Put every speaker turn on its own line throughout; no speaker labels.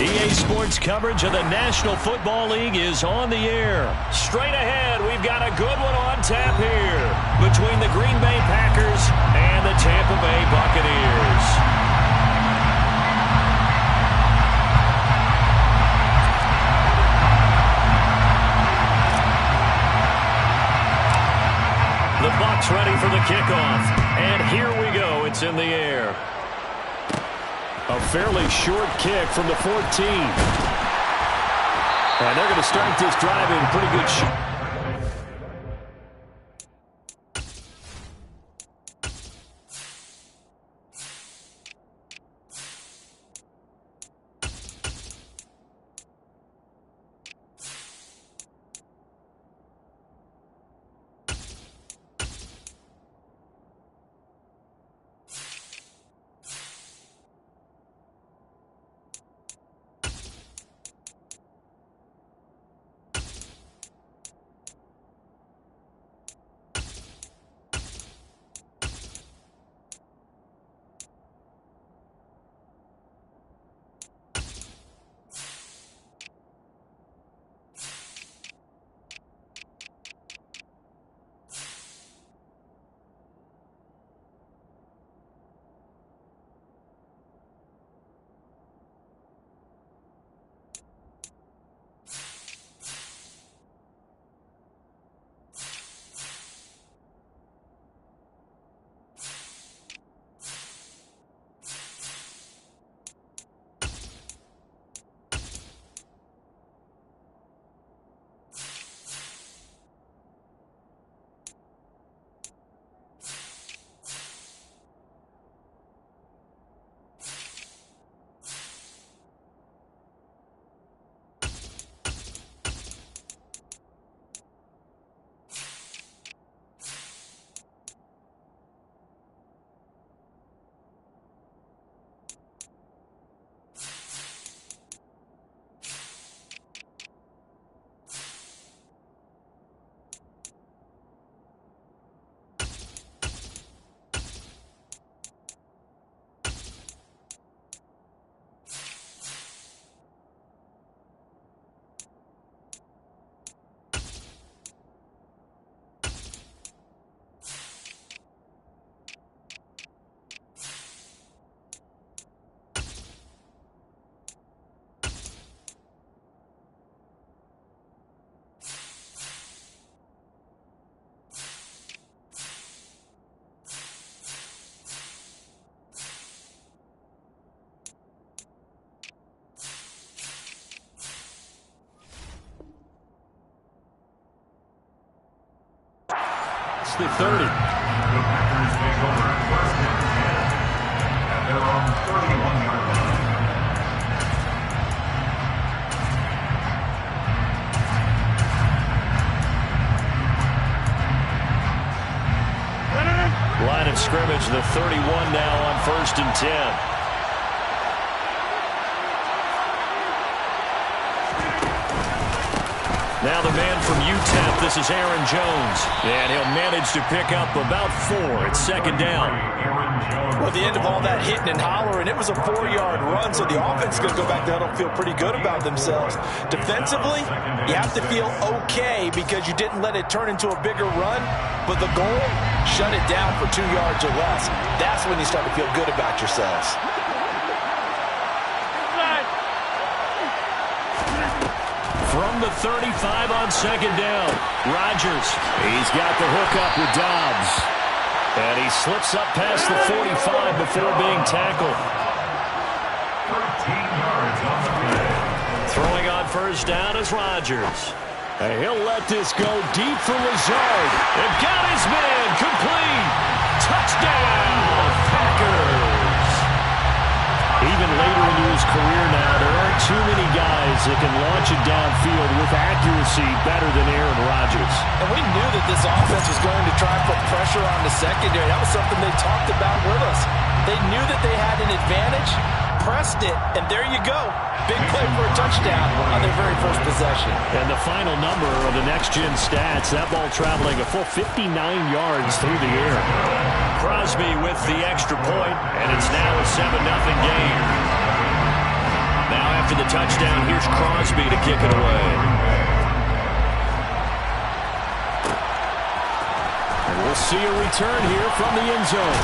EA Sports coverage of the National Football League is on the air. Straight ahead, we've got a good one on tap here between the Green Bay Packers and the Tampa Bay Buccaneers. The Bucs ready for the kickoff. And here we go. It's in the air. A fairly short kick from the 14. And they're going to start this drive in pretty good shape. The 30.
The Packers take over first and 10 at their own 31-yard line.
Line of scrimmage, the 31 now on first and 10. Now the man from UTEP, this is Aaron Jones. And he'll manage to pick up about 4. It's second down.
Well, at the end of all that hitting and hollering, it was a 4-yard run, so the offense is going to go back down and feel pretty good about themselves. Defensively, you have to feel okay because you didn't let it turn into a bigger run, but the goal, shut it down for 2 yards or less. That's when you start to feel good about yourselves.
From the 35 on second down, Rodgers. He's got the hook up with Dobbs. And he slips up past the 45 before being tackled.
13 yards on the play.
Throwing on first down is Rodgers. And he'll let this go deep for Lazard. And got his man complete. Touchdown, Packers. Even later into his career now, there aren't too many guys that can launch it downfield with accuracy better than Aaron Rodgers.
And we knew that this offense was going to try and put pressure on the secondary. That was something they talked about with us. They knew that they had an advantage, pressed it, and there you go. Big play for a touchdown on their very first possession.
And the final number of the next-gen stats, that ball traveling a full 59 yards through the air. Crosby with the extra point, and it's now a 7-0 game. Now after the touchdown, here's Crosby to kick it away. And we'll see a return here from the end zone.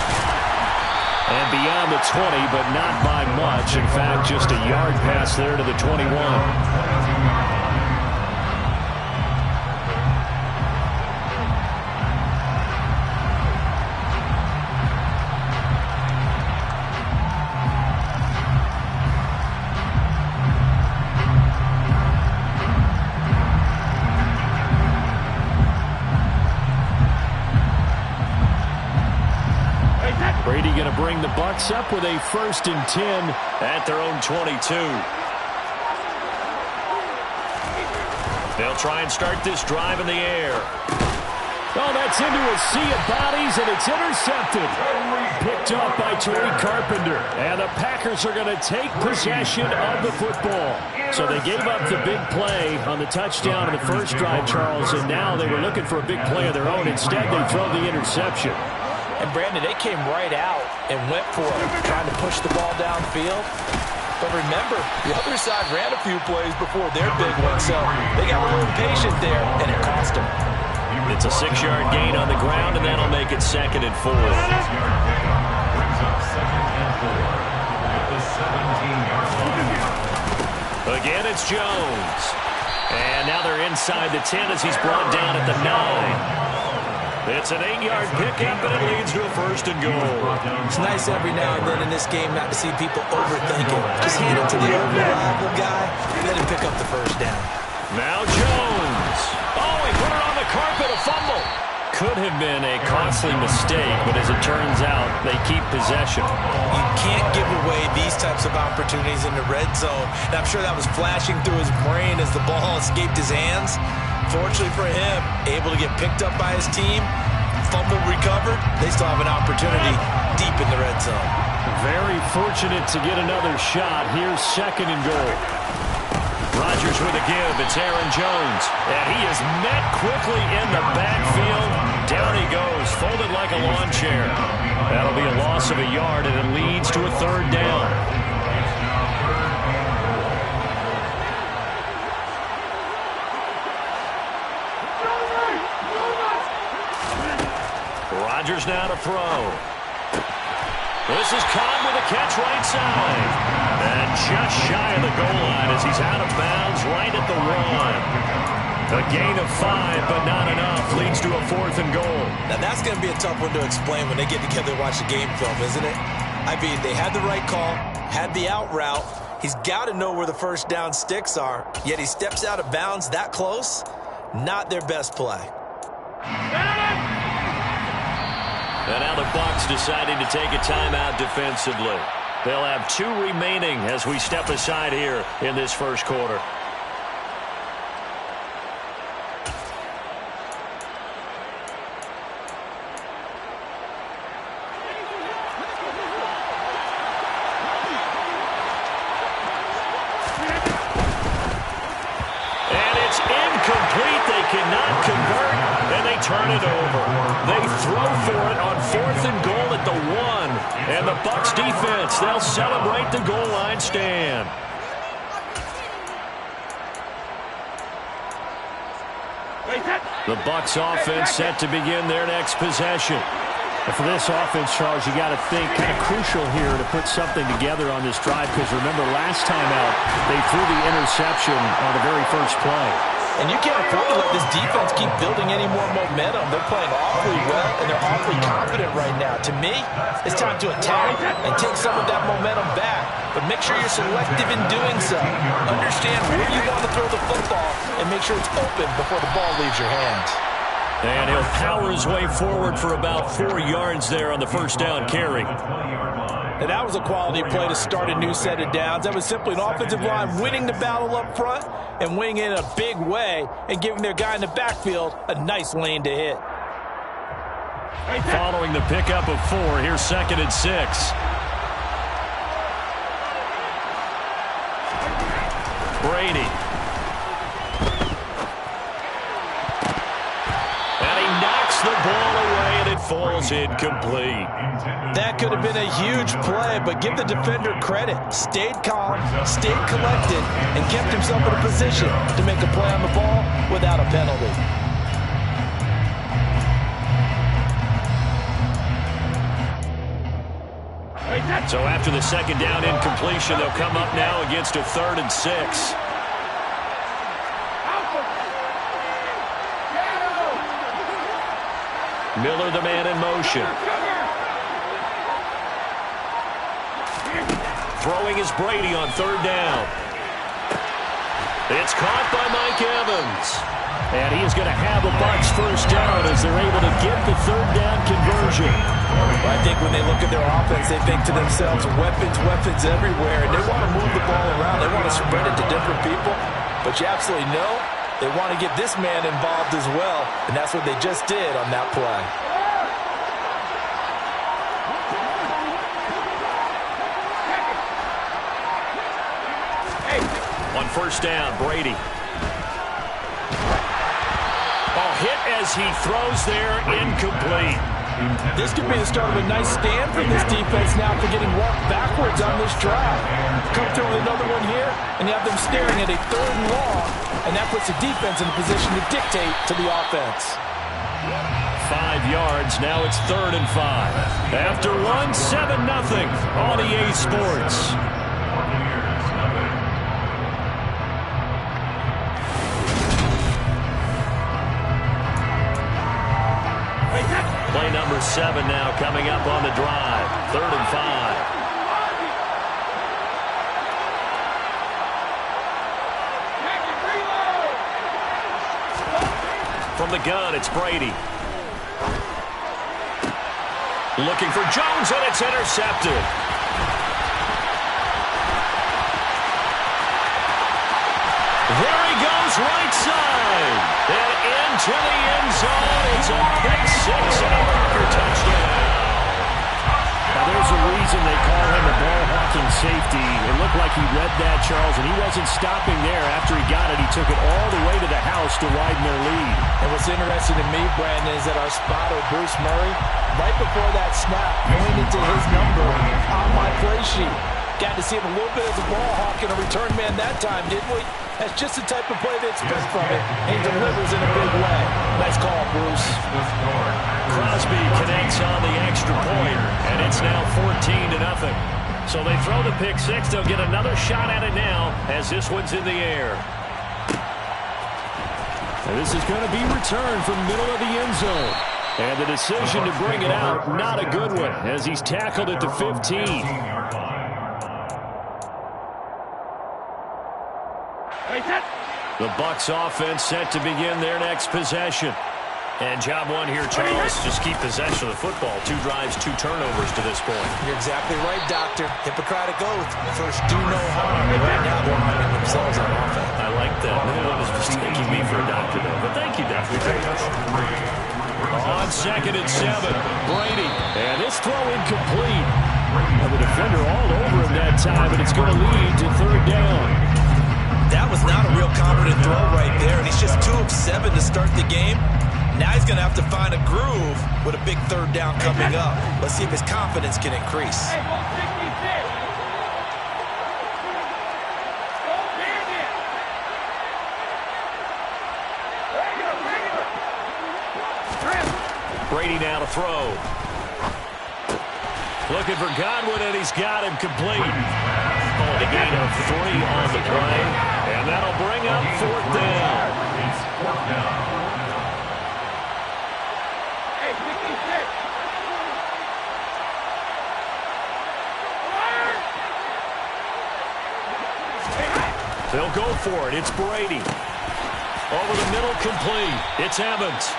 And beyond the 20, but not by much. In fact, just a yard pass there to the 21. Brady going to bring the Bucs up with a 1st and 10 at their own 22. They'll try and start this drive in the air. Oh, that's into a sea of bodies, and it's intercepted. Picked up by Tariq Carpenter. And the Packers are going to take possession of the football. So they gave up the big play on the touchdown in the first drive, Charles, and now they were looking for a big play of their own. Instead, they throw the interception.
And, Brandon, they came right out and went for it, trying to push the ball downfield. But remember, the other side ran a few plays before their big one, so they got a little impatient there, and it cost them.
It's a 6-yard gain on the ground, and that'll make it 2nd and 4.
6-yard pickup brings up 2nd and 4 at the 17-yard line.
Again, it's Jones. And now they're inside the 10 as he's brought down at the 9. It's an 8-yard pickup, and it leads to a 1st and goal.
It's nice every now and then in this game not to see people overthinking. Just hand it to the over-reliable guy and let him pick up the 1st down.
Now Jones. Oh, he put it on the carpet, a fumble. Could have been a costly mistake, but as it turns out, they keep possession.
You can't give away these types of opportunities in the red zone. And I'm sure that was flashing through his brain as the ball escaped his hands. Fortunately for him, able to get picked up by his team, fumble recovered, they still have an opportunity deep in the red zone.
Very fortunate to get another shot. Here's 2nd and goal. Rodgers with a give. It's Aaron Jones. And he is met quickly in the backfield. Down he goes, folded like a lawn chair. That'll be a loss of a yard, and it leads to a 3rd down. Rodgers now to throw. This is Cobb with a catch right side. And just shy of the goal line as he's out of bounds right at the 1. A gain of 5, but not enough. Leads to a 4th and goal.
Now that's going to be a tough one to explain when they get together and watch the game film, isn't it? I mean, they had the right call, had the out route. He's got to know where the 1st down sticks are, yet he steps out of bounds that close. Not their best play.
And now the Bucs deciding to take a timeout defensively. They'll have 2 remaining as we step aside here in this first quarter. And it's incomplete. They cannot convert, and they turn it over. They throw for it on 4th and goal at the 1. And the Bucs defense, they'll celebrate the goal line stand. The Bucs offense set to begin their next possession.
And for this offense, Charles, you got to think kind of crucial here to put something together on this drive, because remember last time out they threw the interception on the very first play.
And you can't afford to let this defense keep building any more momentum. They're playing awfully well, and they're awfully confident right now. To me, it's time to attack and take some of that momentum back. But make sure you're selective in doing so. Understand where you want to throw the football and make sure it's open before the ball leaves your hands.
And he'll power his way forward for about 4 yards there on the 1st down carry.
And that was a quality play to start a new set of downs. That was simply an offensive line winning the battle up front and winning it in a big way and giving their guy in the backfield a nice lane to hit.
Following the pickup of 4, here's 2nd and 6. Brady. And he knocks the ball away, and it falls incomplete.
That could have been a huge play, but give the defender credit. Stayed calm, stayed collected, and kept himself in a position to make a play on the ball without a penalty.
So after the second down incompletion, they'll come up now against a 3rd and 6. Miller, the man in motion. Throwing is Brady on 3rd down. It's caught by Mike Evans.
And he is going to have the Bucs first down as they're able to get the 3rd down conversion.
I think when they look at their offense, they think to themselves, weapons, weapons everywhere, and they want to move the ball around. They want to spread it to different people, but you absolutely know they want to get this man involved as well, and that's what they just did on that play.
On 1st down, Brady. Hit as he throws there, incomplete.
This could be the start of a nice stand from this defense now for getting walked backwards on this drive. Come through with another one here, and you have them staring at a 3rd and long, and that puts the defense in a position to dictate to the offense.
5 yards, now it's 3rd and 5. After one, 7-0 on EA Sports. Play number 7 now coming up on the drive. 3rd and 5. From the gun, it's Brady. Looking for Jones, and it's intercepted. There he goes, right side. And into the end zone. It's a pick 6 and a Parker touchdown.
Now, there's a reason they call him a ball-hawking safety. It looked like he read that, Charles, and he wasn't stopping there. After he got it, he took it all the way to the house to widen their lead.
And what's interesting to me, Brandon, is that our spotter, Bruce Murray, right before that snap, pointed to his number on my play sheet. Got to see him a little bit as a ball hawk and a return man that time, didn't we? That's just the type of play they expect from it. And he delivers in a big way. Nice call, Bruce.
Crosby connects on the extra point, and it's now 14-0. So they throw the pick 6. They'll get another shot at it now as this one's in the air.
And this is going to be returned from middle of the end zone. And the decision to bring it out, not a good one, as he's tackled at the 15.
The Bucs offense set to begin their next possession. And job one here, Charles, just keep possession of the football. 2 drives, 2 turnovers to this point.
You're exactly right, Doctor. Hippocratic oath. First, do no harm. Right now, they're harming themselves on offense.
I like that. No one is mistaking me for a doctor, though. But thank you, Doctor. On 2nd and 7, Brady.
And this throw incomplete. And the defender all over him that time, and it's going to lead to 3rd down.
That was not a real confident throw right there, and he's just 2 of 7 to start the game. Now he's going to have to find a groove with a big 3rd down coming up. Let's see if his confidence can increase.
Brady now to throw. Looking for Godwin, and he's got him complete. A gain of 3 on the play, and that'll bring up 4th down.
It's 4th down.
They'll go for it. It's Brady. Over the middle, complete. It's Evans.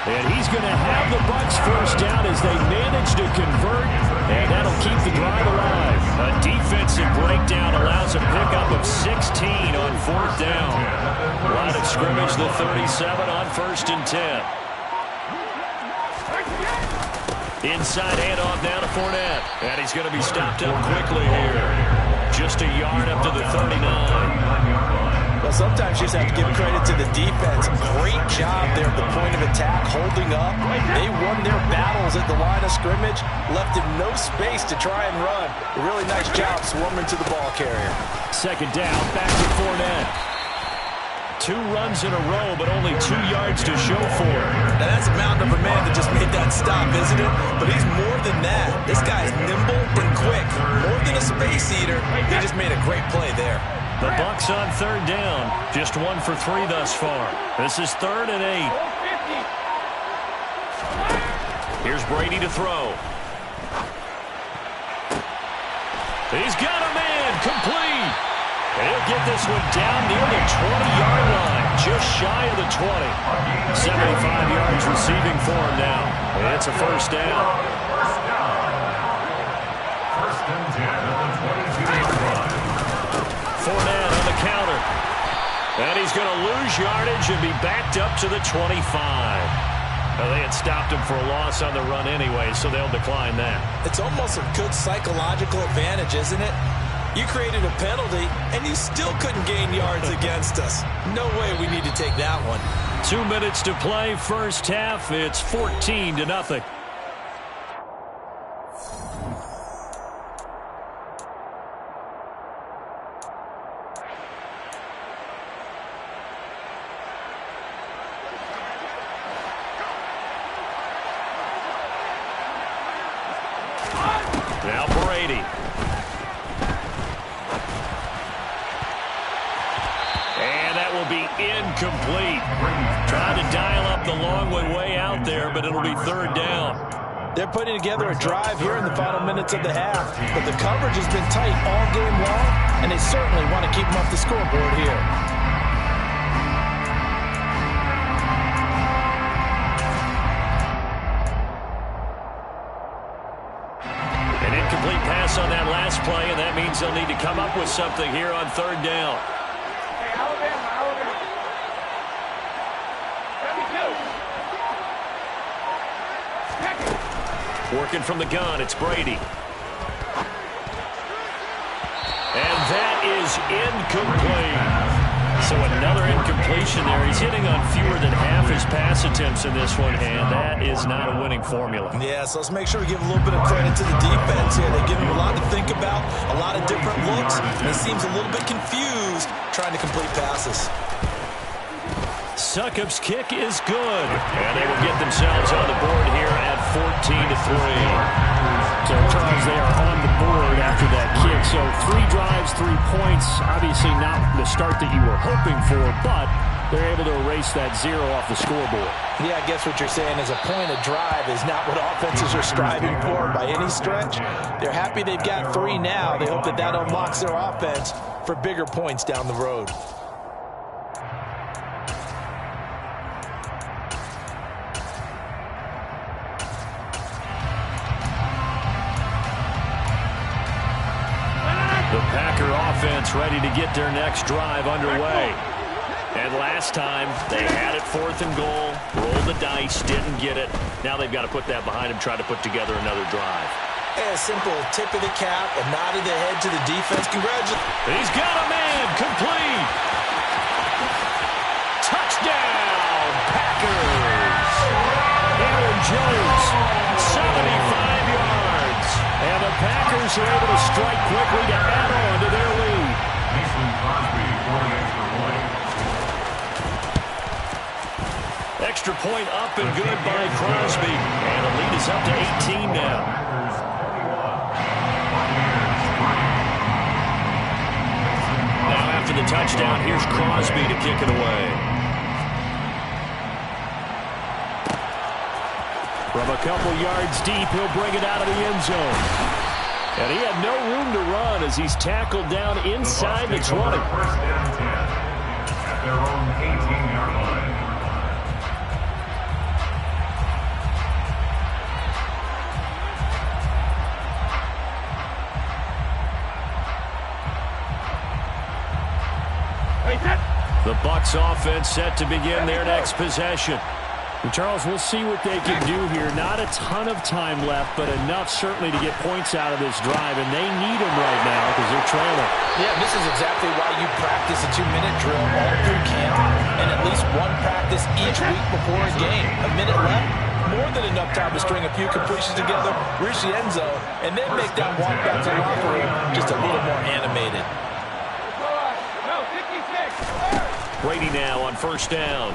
And he's going to have the Bucs first down as they manage to convert, and that'll keep the drive alive.
A defensive breakdown allows a pickup of 16 on 4th down. Line of scrimmage, the 37 on 1st and 10. Inside handoff now to Fournette. And he's going to be stopped up quickly here. Just a yard up to the 39.
Well, sometimes you just have to give credit to the defense. Great job there at the point of attack, holding up. They won their battles at the line of scrimmage, left him no space to try and run. A really nice job swarming to the ball carrier.
Second down, back to Fournette. 2 runs in a row, but only 2 yards to show for it.
Now that's a mountain of a man that just made that stop, isn't it? But he's more than that. This guy's nimble and quick. More than a space eater. He just made a great play there.
The Bucs on third down. Just 1 for 3 thus far. This is 3rd and 8. Here's Brady to throw. He's got a man, complete. And he'll get this one down near the 20-yard line, just shy of the 20. 75 yards receiving for him now. And it's a first down.
First and 10 at the 22-yard line.
Fournette on the counter. And he's going to lose yardage and be backed up to the 25. Well, they had stopped him for a loss on the run anyway, so they'll decline that.
It's almost a good psychological advantage, isn't it? You created a penalty, and you still couldn't gain yards against us. No way we need to take that one.
2 minutes to play, first half. It's 14-0. Now Brady. And that will be incomplete. Trying to dial up the long way out there, but it'll be third down.
They're putting together a drive here in the final minutes of the half, but the coverage has been tight all game long, and they certainly want to keep them off the scoreboard here.
An incomplete pass on that last play, and that means they'll need to come up with something here on third down. Working from the gun, it's Brady. And that is incomplete. So another incompletion there. He's hitting on fewer than half his pass attempts in this one, and that is not a winning formula.
Yeah, so let's make sure we give a little bit of credit to the defense here. They give him a lot to think about, a lot of different looks, and he seems a little bit confused trying to complete passes.
Succop's kick is good, and they will get themselves on the board here at 14-3. So, Charles, they are on the board after that kick. So 3 drives, 3 points. Obviously not the start that you were hoping for, but they're able to erase that 0 off the scoreboard.
Yeah, I guess what you're saying is a point of drive is not what offenses are striving for by any stretch. They're happy they've got 3 now. They hope that that unlocks their offense for bigger points down the road.
The Packer offense ready to get their next drive underway. And last time, they had it 4th and goal, rolled the dice, didn't get it. Now they've got to put that behind them, try to put together another drive.
A simple tip of the cap, a nod of the head to the defense. Congratulations.
He's got a man, complete. Touchdown, Packers. Aaron Jones, 75 yards. And the Packers are able to strike quickly to add on to their lead.
Mason Crosby for the extra point.
Extra point up and good by Crosby. And the lead is up to 18 now. Now after the touchdown, here's Crosby to kick it away. From a couple yards deep, he'll bring it out of the end zone. And he had no room to run as he's tackled down inside the 20.
First and 10 at their own 18-yard line.
The Bucs offense set to begin their next possession. Charles, we'll see what they can do here. Not a ton of time left, but enough certainly to get points out of this drive, and they need them right now because they're trailing.
Yeah, this is exactly why you practice a 2-minute drill all through camp and at least one practice each week before a game. A minute left, more than enough time to string a few completions together, reach the end zone, and then make that walk back to the locker room just a little more animated.
Brady now on first down.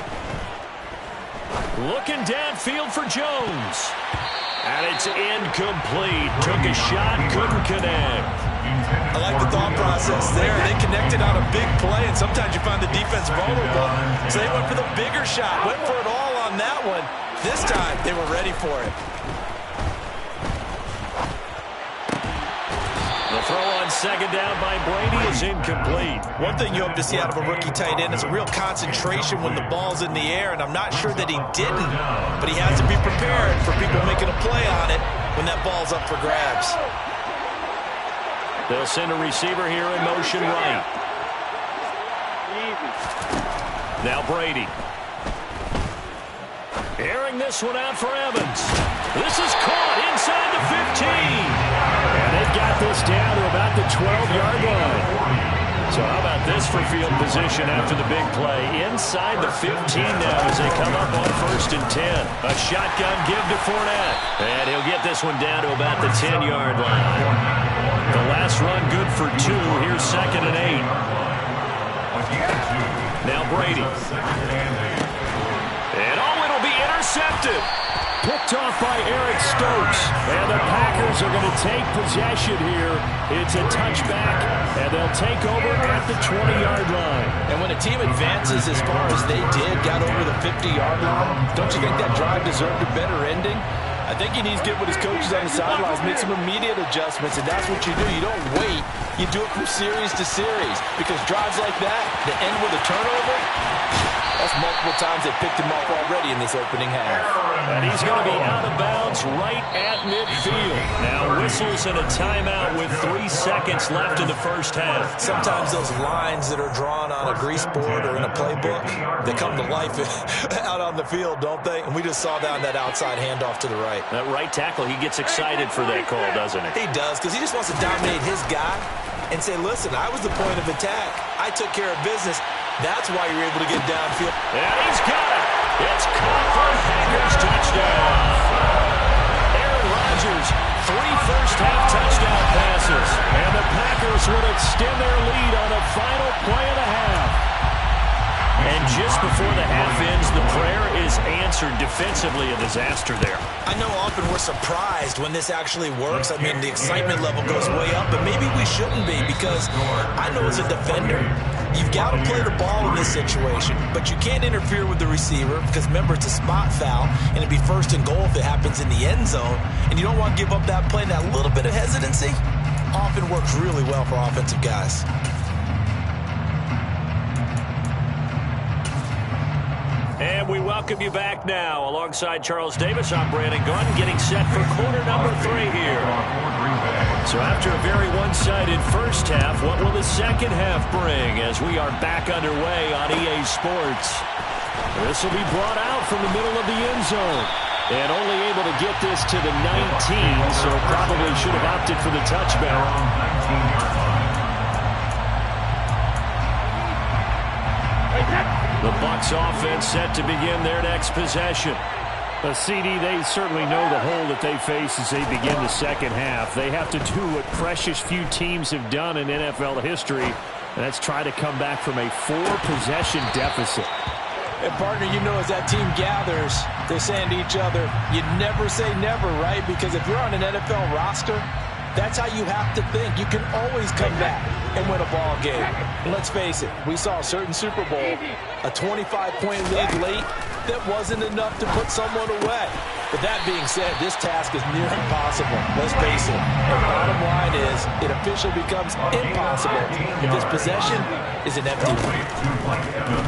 Looking downfield for Jones. And it's incomplete. Took a shot, couldn't connect.
I like the thought process there. They connected on a big play, and sometimes you find the defense vulnerable. So they went for the bigger shot, went for it all on that one. This time, they were ready for it.
The throw on second down by Brady is incomplete.
One thing you hope to see out of a rookie tight end is a real concentration when the ball's in the air, and I'm not sure that he didn't, but he has to be prepared for people making a play on it when that ball's up for grabs.
They'll send a receiver here in motion right. Now Brady. Airing this one out for Evans. This is caught inside the 15.
And they've got this down to about the 12-yard line.
So how about this for field position after the big play? Inside the 15 now as they come up on first and 10. A shotgun give to Fournette. And he'll get this one down to about the 10-yard line. The last run good for 2. Here's second and 8. Now Brady. And it'll be intercepted.
Picked off by Eric Stokes. And the Packers are going to take possession here. It's a touchback, and they'll take over at the 20-yard line.
And when a team advances as far as they did, got over the 50-yard line, don't you think that drive deserved a better ending? I think he needs to get with his coaches on the sidelines, make some immediate adjustments, and that's what you do. You don't wait. You do it from series to series, because drives like that end with a turnover, that's multiple times they picked him off already in this opening half.
And he's going to be out of bounds right at midfield. Now whistles and a timeout with 3 seconds left in the first half.
Sometimes those lines that are drawn on a grease board or in a playbook, they come to life out on the field, don't they? And we just saw that on that outside handoff to the right.
That right tackle, he gets excited for that call, doesn't he?
He does, because he just wants to dominate his guy and say, listen, I was the point of attack. I took care of business. That's why you're able to get downfield.
And he's got it. It's caught for Packers touchdown. Aaron Rodgers, 3 first-half touchdown passes.
And the Packers would extend their lead on the final play of the half.
And just before the half ends, the prayer is answered. Defensively, a disaster there.
I know often we're surprised when this actually works. I mean, the excitement level goes way up, but maybe we shouldn't be, because I know as a defender, you've got to play the ball in this situation, but you can't interfere with the receiver because, remember, it's a spot foul, and it'd be first and goal if it happens in the end zone, and you don't want to give up that play. And that little bit of hesitancy often works really well for offensive guys.
And we welcome you back now. Alongside Charles Davis, I'm Brandon Gaudin, getting set for quarter number 3 here. So after a very one-sided first half, what will the second half bring as we are back underway on EA Sports? This will be brought out from the middle of the end zone. And only able to get this to the 19, so probably should have opted for the touchback. The Bucs offense set to begin their next possession.
The CD, they certainly know the hole that they face as they begin the second half. They have to do what precious few teams have done in NFL history, and that's try to come back from a 4-possession deficit.
And, partner, you know, as that team gathers, they're saying to each other, you never say never, right? Because if you're on an NFL roster, that's how you have to think. You can always come back and win a ball game. And let's face it, we saw a certain Super Bowl, a 25-point lead late, that wasn't enough to put someone away. But that being said, this task is near impossible. Let's face it. The bottom line is it officially becomes impossible if this possession is an empty one.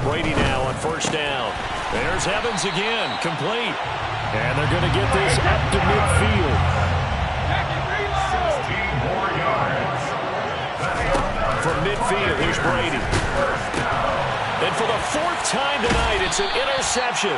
Brady now on first down. There's Evans again, complete.
And they're going to get this up to midfield.
From midfield, here's Brady. And for the 4th time tonight, it's an interception.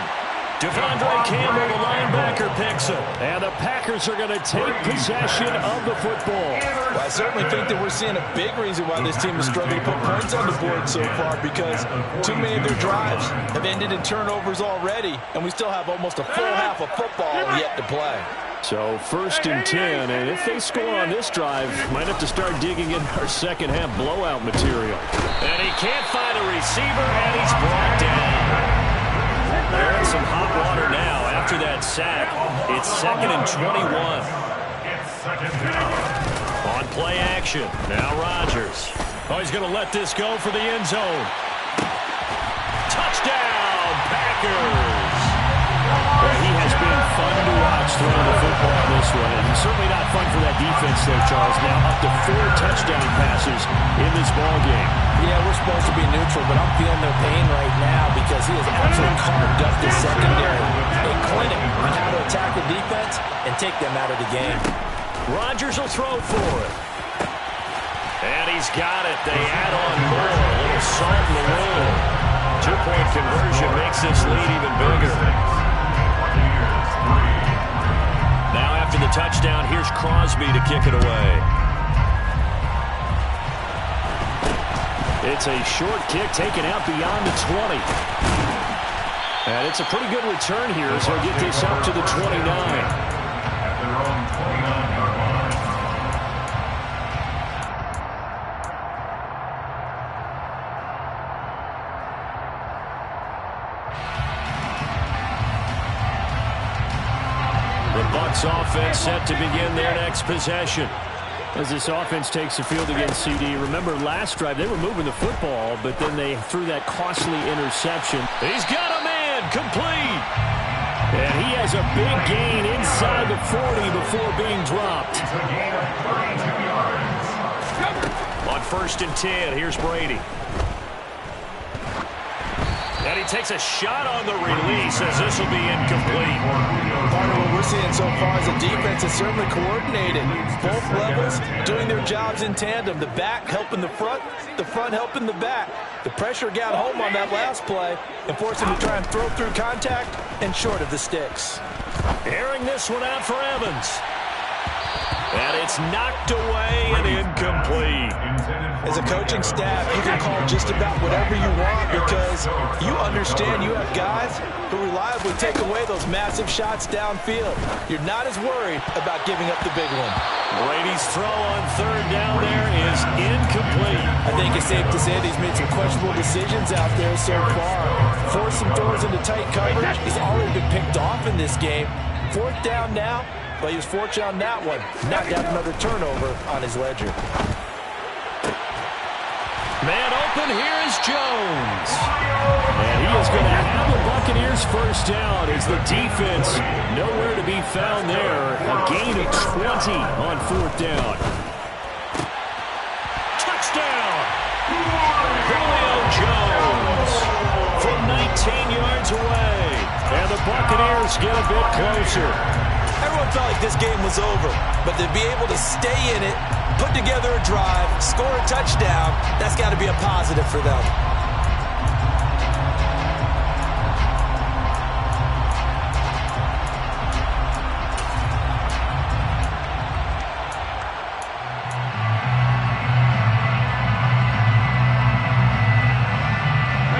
Devondre Campbell, the linebacker, picks it. And the Packers are going to take possession of the football.
Well, I certainly think that we're seeing a big reason why this team is struggling to put points on the board so far, because too many of their drives have ended in turnovers already, and we still have almost a full half of football yet to play.
So 1st and 10, and if they score on this drive, might have to start digging in our second half blowout material. And he can't find a receiver, and he's brought down. They're in some hot water now after that sack. It's 2nd and 21. On play action, now Rodgers. Oh, he's going to let this go for the end zone. Touchdown, Packers! Well, he has been fun to watch throwing the football this way. And certainly not fun for that defense there, Charles. Now up to 4 touchdown passes in this ballgame.
Yeah, we're supposed to be neutral, but I'm feeling their pain right now because he has absolutely carved up the secondary. A clinic on how to attack the defense and take them out of the game.
Rodgers will throw for it. And he's got it. They add on more. A little salt in the wound. 2-point conversion makes this lead even bigger. Now after the touchdown, here's Crosby to kick it away. It's a short kick taken out beyond the 20. And it's a pretty good return here, so he'll get this up to the 29.
At their own 29-yard line.
The Bucs offense set to begin their next possession. As this offense takes the field against CD, remember last drive they were moving the football, but then they threw that costly interception. He's got a man, complete. And he has a big gain inside the 40 before being dropped.
It's a gain of 32 yards.
On 1st and 10, here's Brady. And he takes a shot on the release as this will be incomplete.
Part of what we're seeing so far is the defense is certainly coordinated. Both levels doing their jobs in tandem. The back helping the front helping the back. The pressure got home on that last play and forced him to try and throw through contact and short of the sticks.
Airing this one out for Evans. And it's knocked away and incomplete.
As a coaching staff, you can call just about whatever you want because you understand you have guys who reliably take away those massive shots downfield. You're not as worried about giving up the big one.
Brady's throw on 3rd down there is incomplete.
I think it's safe to say that he's made some questionable decisions out there so far. Forced some throws into tight coverage. He's already been picked off in this game. 4th down now. But he was fortunate on that one. Not to have another turnover on his ledger.
Man open, here is Jones. And he is going to have the Buccaneers first down as the defense nowhere to be found there. A gain of 20 on 4th down. Touchdown! Julio Jones from 19 yards away. And the Buccaneers get a bit closer.
Everyone felt like this game was over, but to be able to stay in it, put together a drive, score a touchdown, that's got to be a positive for them.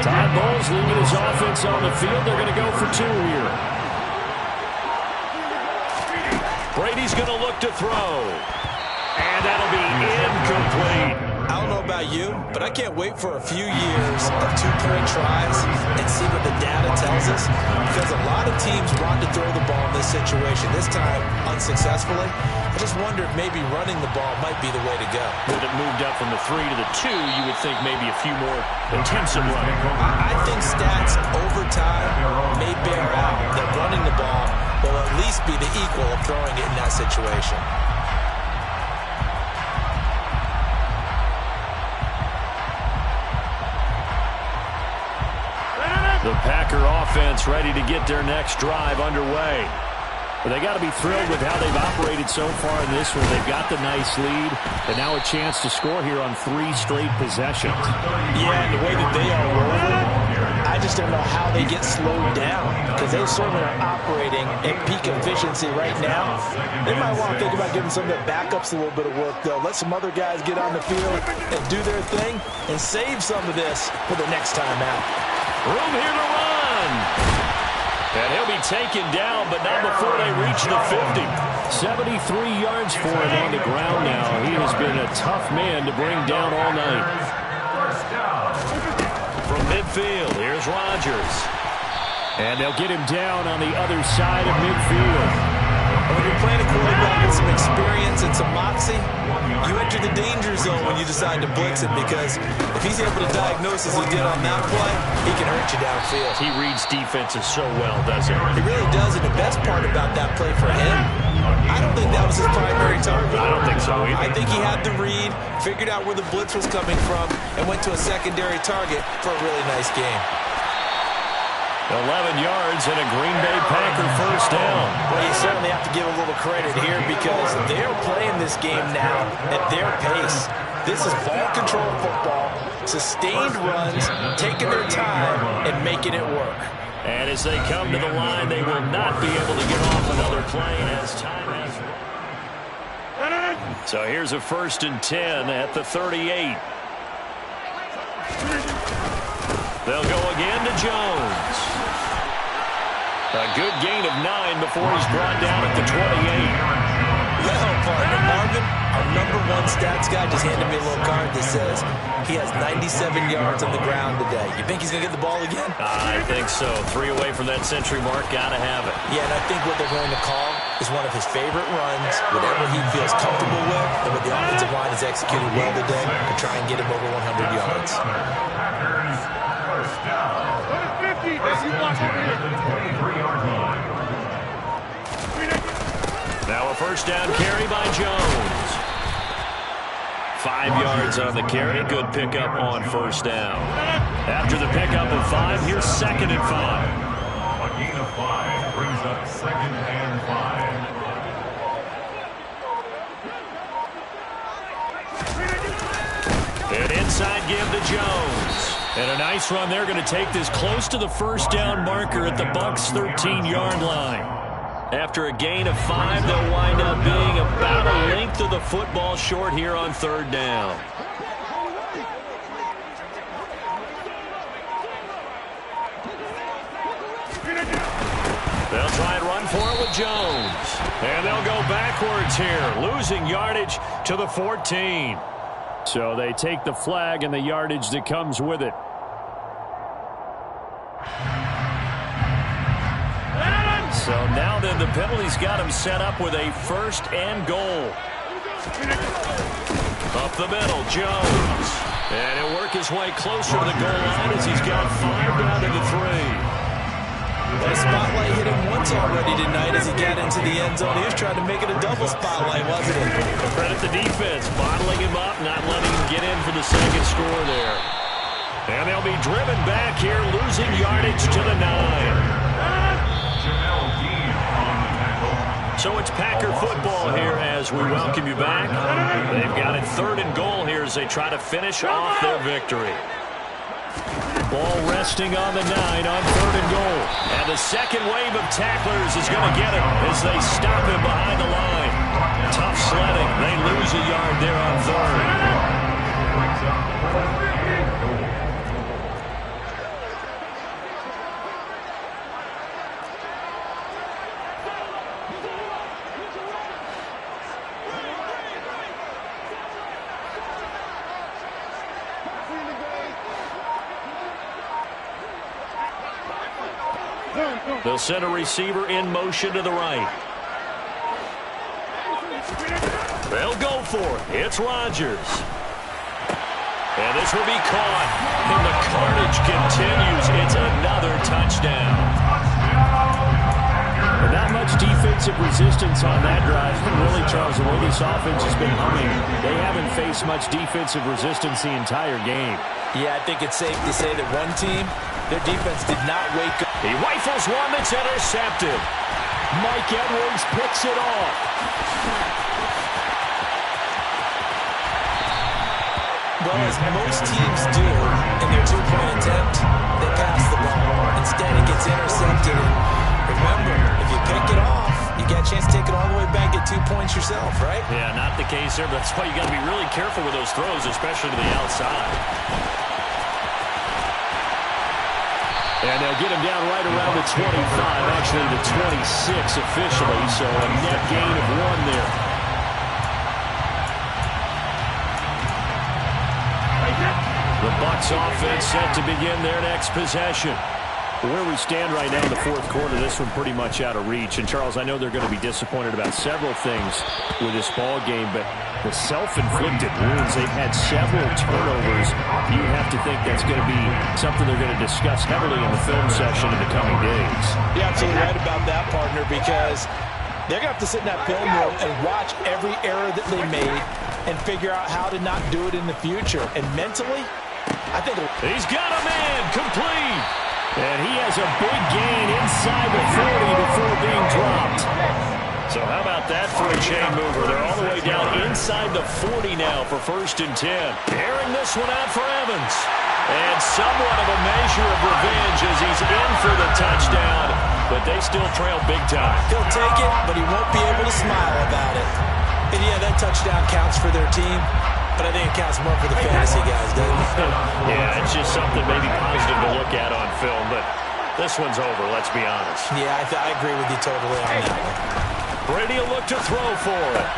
Todd Bowles leaving his offense on the field. They're going to go for 2 here. Brady's going to look to throw. And that'll be incomplete.
I don't know about you, but I can't wait for a few years of 2-point tries and see what the data tells us. Because a lot of teams want to throw the ball in this situation. This time, unsuccessfully. I just wonder if maybe running the ball might be the way to go.
With it moved up from the 3 to the 2, you would think maybe a few more attempts of running.
I think stats over time may bear out that running the ball will at least be the equal of throwing it in that situation.
The Packer offense ready to get their next drive underway. But they got to be thrilled with how they've operated so far in this one. They've got the nice lead, and now a chance to score here on 3 straight possessions.
Yeah, and the way that they are rolling, I I just don't know how they get slowed down because they certainly are operating at peak efficiency right now. They might want to think about giving some of their backups a little bit of work, though. Let some other guys get on the field and do their thing and save some of this for the next time out.
Room here to run. And he'll be taken down, but not before they reach the 50.
73 yards for him on the ground now. He has been a tough man to bring down all night.
From midfield, here's Rodgers.
And they'll get him down on the other side of midfield.
When you're playing a quarterback with some experience and some moxie, you enter the danger zone when you decide to blitz him because if he's able to diagnose as he did on that play, he can hurt you downfield.
He reads defenses so well, doesn't he?
He really does, and the best part about that play for him, I don't think that was his primary target.
I don't think so either.
I think he had the read, figured out where the blitz was coming from, and went to a secondary target for a really nice game.
11 yards and a Green Bay Packer first down.
Well, you certainly have to give a little credit here because they're playing this game now at their pace. This is ball control football, sustained runs, taking their time and making it work.
And as they come to the line, they will not be able to get off another play as time has run. So here's a 1st and 10 at the 38. They'll go again to Jones. A good gain of 9 before he's brought down at the 28.
Well, partner, Marvin, our #1 stats guy just handed me a little card that says he has 97 yards on the ground today. You think he's going to get the ball again?
I think so. 3 away from that century mark. Got to have it.
Yeah, and I think what they're going to call is one of his favorite runs, whatever he feels comfortable with, and what the offensive line has executed well today to try and get him over 100 yards.
Now a first down carry by Jones. 5 yards on the carry. Good pickup on first down. After the pickup of 5, here's 2nd and 5.
A gain of 5 brings up 2nd and 5.
An inside give to Jones. And a nice run. They're going to take this close to the first down marker at the Bucs' 13-yard line. After a gain of 5, they'll wind up being about a length of the football short here on 3rd down. They'll try and run for it with Jones. And they'll go backwards here, losing yardage to the 14.
So they take the flag and the yardage that comes with it.
So now then the penalty's got him set up with a 1st and goal. Up the middle, Jones. And he'll work his way closer to the goal line as he's got 5 down to the 3.
The spotlight hit him once already tonight as he got into the end zone. He was trying to make it a double spotlight, wasn't he?
Credit the defense, bottling him up, not letting him get in for the second score there. And they'll be driven back here, losing yardage to the 9. So it's Packer football here as we welcome you back. They've got it 3rd and goal here as they try to finish off their victory.
Ball resting on the 9 on 3rd and goal.
And the second wave of tacklers is going to get him as they stop him behind the line. Tough sledding. They lose a yard there on 3rd. They'll send a receiver in motion to the right. They'll go for it. It's Rodgers. And this will be caught. And the carnage continues. It's another touchdown.
Not much defensive resistance on that drive. Really, Charles, the way this offense has been humming, they haven't faced much defensive resistance the entire game.
Yeah, I think it's safe to say that one team, their defense did not wake up.
He rifles one that's intercepted.
Mike Edwards picks it off.
Well, Well, as most teams do in their two-point attempt, they pass the ball. Instead, it gets intercepted. And remember, if you pick it off, you got a chance to take it all the way back, get 2 points yourself, right?
Yeah, not the case there, but that's why you got to be really careful with those throws, especially to the outside. And they'll get him down right around the 25, actually the 26 officially, so a net gain of 1 there. The Bucs offense set to begin their next possession. Where we stand right now in the fourth quarter, this one pretty much out of reach. And, Charles, I know they're going to be disappointed about several things with this ball game, but the self-inflicted wounds, they've had several turnovers. You have to think that's going to be something they're going to discuss heavily in the film session in the coming days.
You're absolutely right about that, partner, because they're going to have to sit in that film room and watch every error that they made and figure out how to not do it in the future. And mentally, I think
he's got a man complete. And he has a big gain inside the 40 before being dropped. So how about that for a chain mover? They're all the way down inside the 40 now for 1st and 10. Airing this one out for Evans. And somewhat of a measure of revenge as he's in for the touchdown. But they still trail big time.
He'll take it, but he won't be able to smile about it. And yeah, that touchdown counts for their team. But I think it counts more for the fantasy guys, doesn't it?
Yeah, it's just something maybe positive to look at on film, but this one's over, let's be honest.
Yeah, I agree with you totally on that one.
Brady will look to throw for it.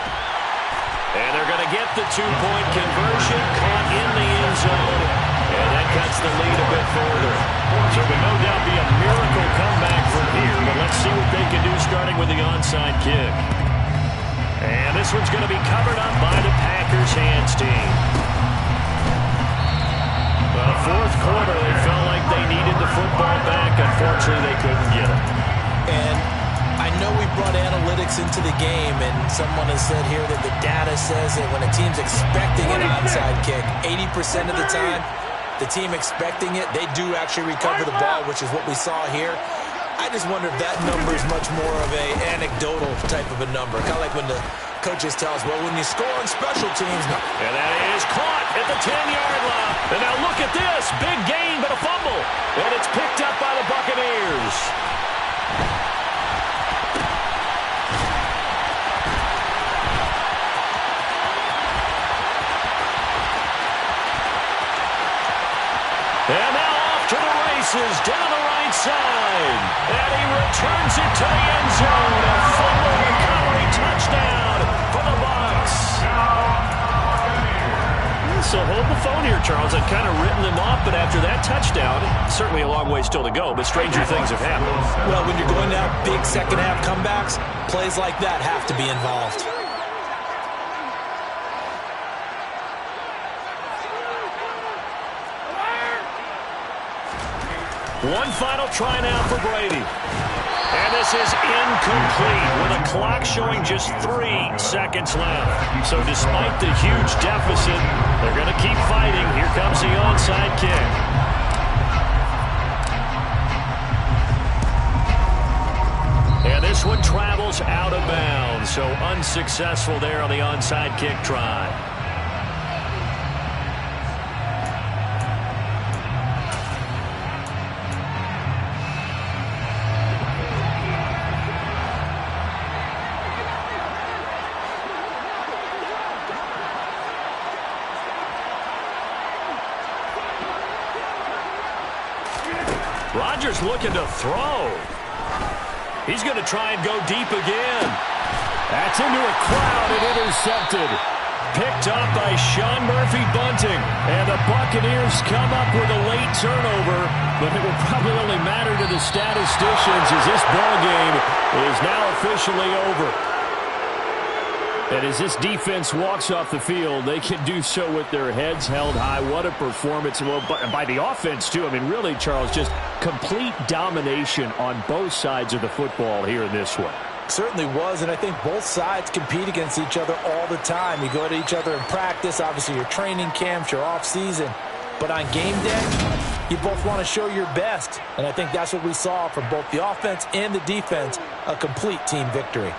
And they're going to get the 2-point conversion, caught in the end zone, and that cuts the lead a bit further. So it would no doubt be a miracle comeback from here, but let's see what they can do starting with the onside kick. And this one's going to be covered up by the Packers hands team. Well, fourth quarter, they felt like they needed the football back. Unfortunately, they couldn't get it.
And I know we brought analytics into the game, and someone has said here that the data says that when a team's expecting an onside kick, 80% of the time, the team expecting it, they do actually recover the ball, which is what we saw here. I just wonder if that number is much more of a anecdotal type of a number. Kind of like when the coaches tell us, well, when you score on special teams. No.
And that is caught at the 10-yard line. And now look at this. Big gain, but a fumble. And it's picked up by the Buccaneers. And now off to the races down the right side. And he returns it to the end zone. A fumble recovery touchdown for the Bucs. So hold the phone here, Charles. I've kind of written them off, but after that touchdown, certainly a long way still to go, but stranger things have happened.
Well, when you're going down big second-half comebacks, plays like that have to be involved.
One final try now for Brady. And this is incomplete with a clock showing just 3 seconds left. So despite the huge deficit, they're going to keep fighting. Here comes the onside kick. And this one travels out of bounds. So unsuccessful there on the onside kick try. Rodgers looking to throw. He's going to try and go deep again. That's into a crowd and intercepted. Picked up by Sean Murphy-Bunting. And the Buccaneers come up with a late turnover, but it will probably only matter to the statisticians as this ball game is now officially over. And as this defense walks off the field, they can do so with their heads held high. What a performance. Well, by the offense, too. I mean, really, Charles, just complete domination on both sides of the football here in this one.
Certainly was, and I think both sides compete against each other all the time. You go to each other in practice, obviously your training camps, your off-season. But on game day, you both want to show your best. And I think that's what we saw from both the offense and the defense, a complete team victory.